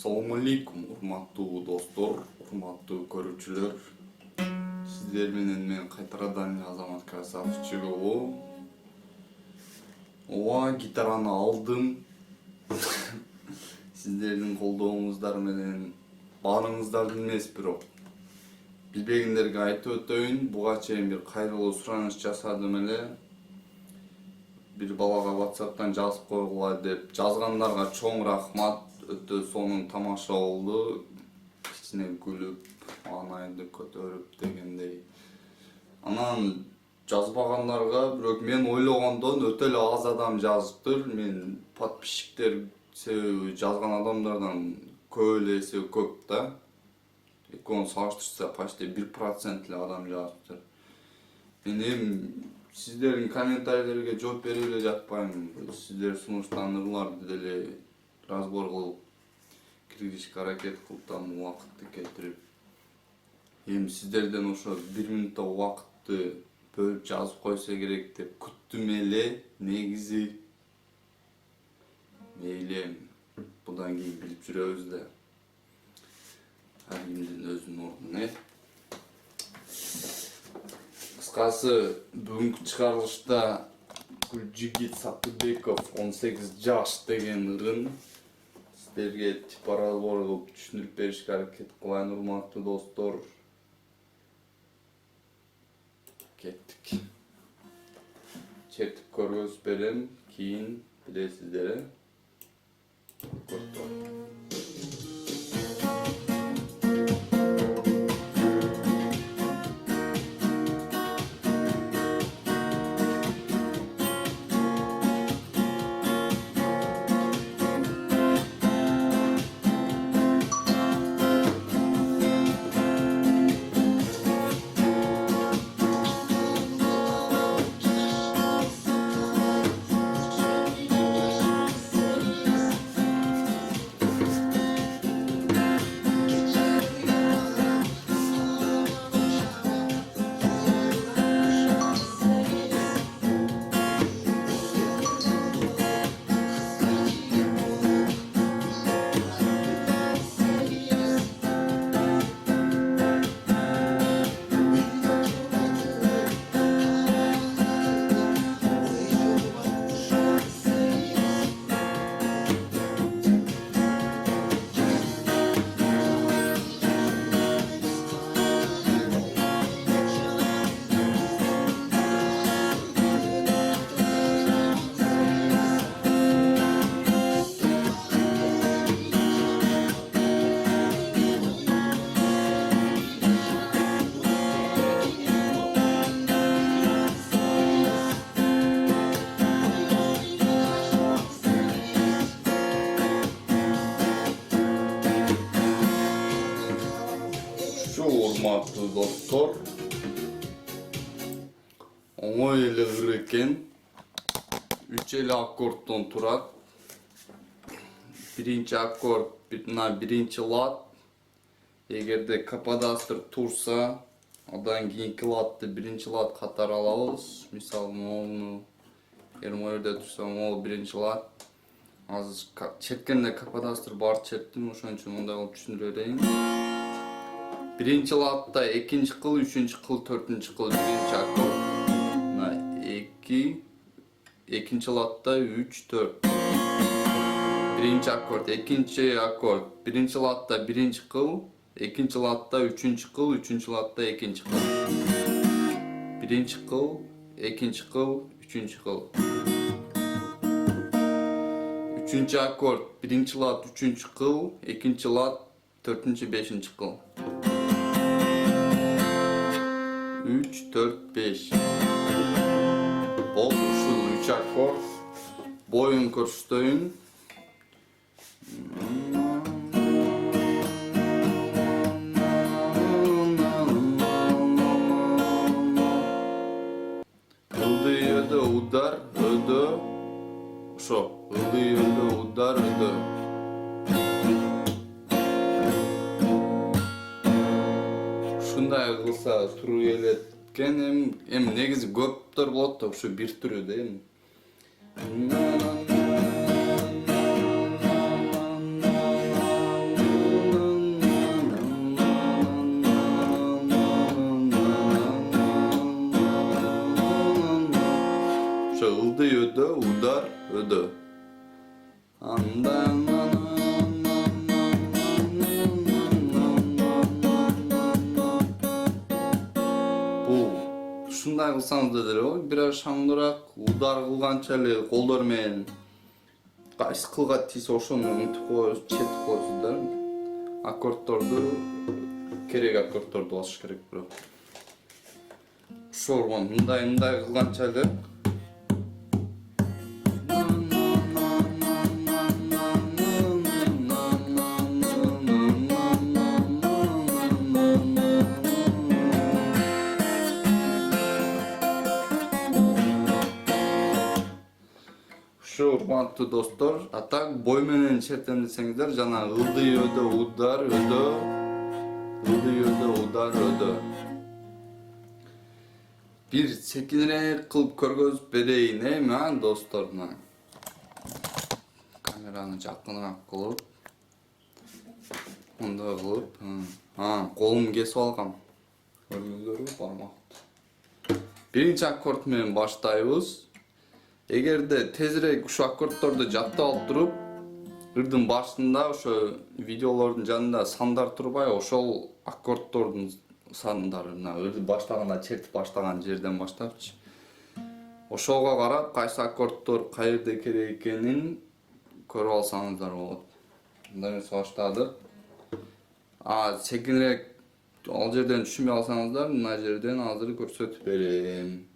Assalamu alaikum, урматтуу достор, урматтуу көрүүчүлөр. Сиздер менен мен кайтарадан Азамат Красавчыгов. Гитараны алдым. Сиздердин колдооңуздар менен баарыңыздарды эмес, бирок билбегендерге айтып өтөйүн. Буга чейин бир кайрылуу сураныш жасадым эле. Bir балага WhatsApp'tan жазып койгула деп жазгандарга чоң рахмат. Өтө сонун тамаша болду. Кичине күлүп, анайды көтөрүп дегендей. Анан жазбагандарга, бирок мен ойлогондон өтө эле аз адам жазыптыр. Мен подписчиктер себеби жазган адамдардан көп эле эсе көп да. Экөөнү салыштырса почти 1% эле адам жазыптыр. Мен сиздердин комментарийлерге жооп берип эле жатпайм. Сиздер сунуштандырууларды деле разбор кылып киргизишке аракет кылып там убакытты кетирип. Сиздерден ошо 1 минутта убакытты бөлүп жазып койсо керек деп күттүм эле. Негизи мейли будан кийин билип жүрөбүз да. Ар кимдин өзүнүн ордуна. Кыскасы, бүгүнкү чыгарылышта Гүлжигит Сатыбеков 18 жаш деген ырын сиздерге типа разбор кылып түшүндүрүп беришке аракет кылайын, урматтуу достор. Кеттик. Чертип көргөзүп берем, кийин билесиздер. Урматтуу достор, оңой эле ыр экен. 3 эле аккордтон турат. Биринчи аккорд биринчи лад. Эгерде каподастр турса, андан кийинки ладты биринчи лад катары алабыз. Мисалы, могуну могу жерде турса, могу биринчи лад. Азыр черткенде каподастр бар чертим, ошон үчүн мындай кылып түшүндүрө берейин. Birinci ладта экинчи кыл, үчүнчү кыл, төртүнчү кыл, биринчи аккорд. 2, экинчи ладта 3, 4. Биринчи аккорд, экинчи аккорд, биринчи ладта биринчи кыл, экинчи ладта үчүнчү кыл, үчүнчү ладта экинчи кыл. Биринчи кыл, экинчи кыл, үчүнчү кыл. Үчүнчү аккорд, биринчи лад, үчүнчү кыл, экинчи лад, төртүнчү, бешинчи кыл. 3, 4, 5. Болду ушул 3 аккорд. Боюн көрсөтөйүн. Ылды өдө удар, өдө. Ошо, ылды өдө удар, өдө. Ушундай кылса туруу элеткен, эми негизи көптөр болот да, ушу бир түрү да эми. өдө. Бул ушундай кылсаңыз да деле болот. Бир аз шаңдыраак удар кылганча эле колдор менен кайсы кылга тийсе ошону мынтип коюп, чертип коесуздар. Аккордторду, керек аккордторду басыш керек бирок. Ошол мындай кылганча эле урматтуу достор, а так бой менен чертем десеңиздер, жана ылдый өдө удар өдө, ылдый өдө удар өдө. Бир секинирээк кылып көргөзүп берейин, достор. Камераны жакыныраак кылып, мындай кылып, колумду кесип алгам. Көрдүңүздөрбү, бармакты. Биринчи аккорд менен баштайбыз. Эгерде тезирээк ушу аккордторду жаттап алып туруп, ырдын башында ошо видеолордун жанында сандар турбай, ошол аккордтордун сандары, ырды баштаганда чертип баштаган жерден баштапчы. Ошого карап, кайсы аккордтор каерде керек экенин көрүп алсаңыздар болот. Мындай эмес баштадык. Секинирээк ал жерден түшүнбөй алсаңыздар, мына жерден азыр көрсөтүп берем.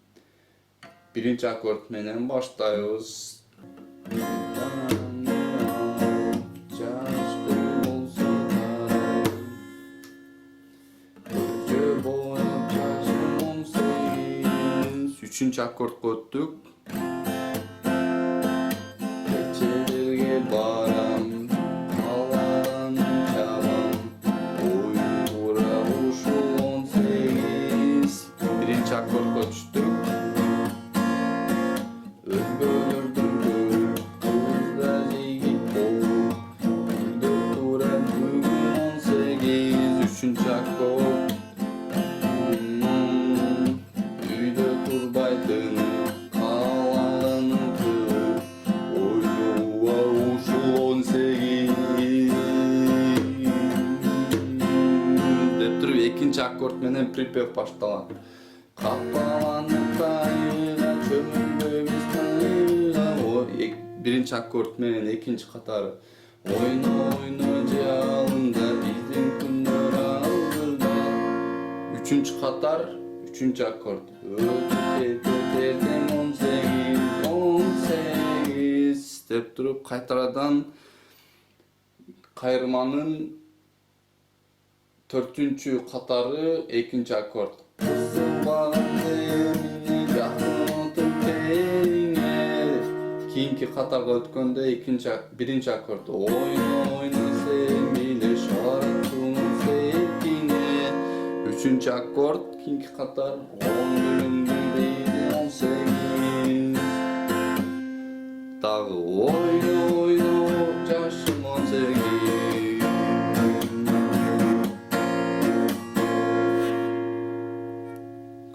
Birinci akord menен başlayız. Üçüncü akordga öttük. Keçelerge baram, alan çabam, oyun bura uşul 18. Birinci akordga düştük. Üçüncü akord. Üyde turbaydın, kalanı kılıp, oyuva uşul 18. Dep turup ekinci akord menen pripев baştalan. Kapalanıp kayıra, çömülbemiz kayıra. Birinci akord menen ekinci katarı. Oyna oyna cihazında bizim kunlar aldırda. Üçüncü katar, üçüncü akord. Ötüterden 18 dep turup kaytaradan kayırmanın dördüncü katarı ekinci akord. Keyinki katarga ötkөндө birinci akord. Oyna oyna sen bile şarkın sevgine. Üçüncü akord, keyinki katar. 10 bölümdeydi 18. Dağı oyna oyna yaşım 18.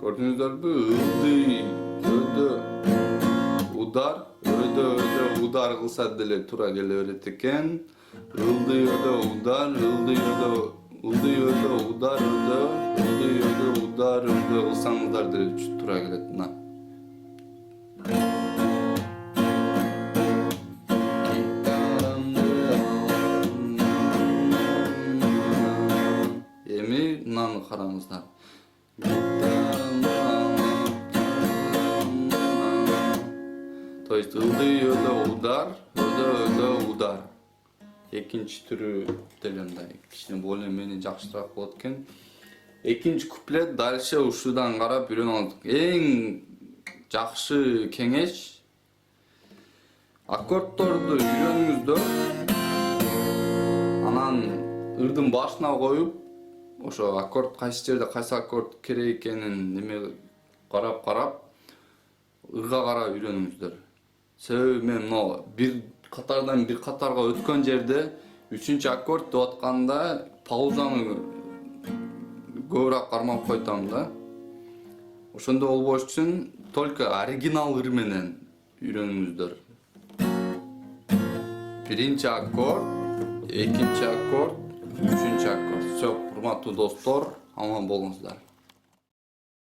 Gördünüzdür bu ıldı, ödü, udar. Ödö udar kılsa dile tura gele öğret eken. Ildı ödö udar, ıldı ödö udar ödö, ıldı ödö udar ödö kılsanızlar dile tura gelet. Emi nanı karamızlar. То есть ылды өдө удар, өдө удар. Экинчи түрү делемдай кичине более менен жакшыраак болот экен. Экинчи куплет дальше ушудан карап үйрөнүп алдык. Эң жакшы кеңеш аккордторду үйрөнүңүздөр. Анан ырдын башына коюп, ошо аккорд кайсы жерде кайсы аккорд керек экенин неме карап ырга карап үйрөнүңүздөр. Себеби мен мына бир катардан бир катарга өткөн жерде үчүнчү аккорд деп атканда паузаны көбүрөөк кармап койтам да. Ошондой болбош үчүн только оригинал ыр менен үйрөнүңүздөр. Birinci akkord, ikinci akkord, üçüncü akkord. Çok hurmatlı dostlar, aman bolunuzlar.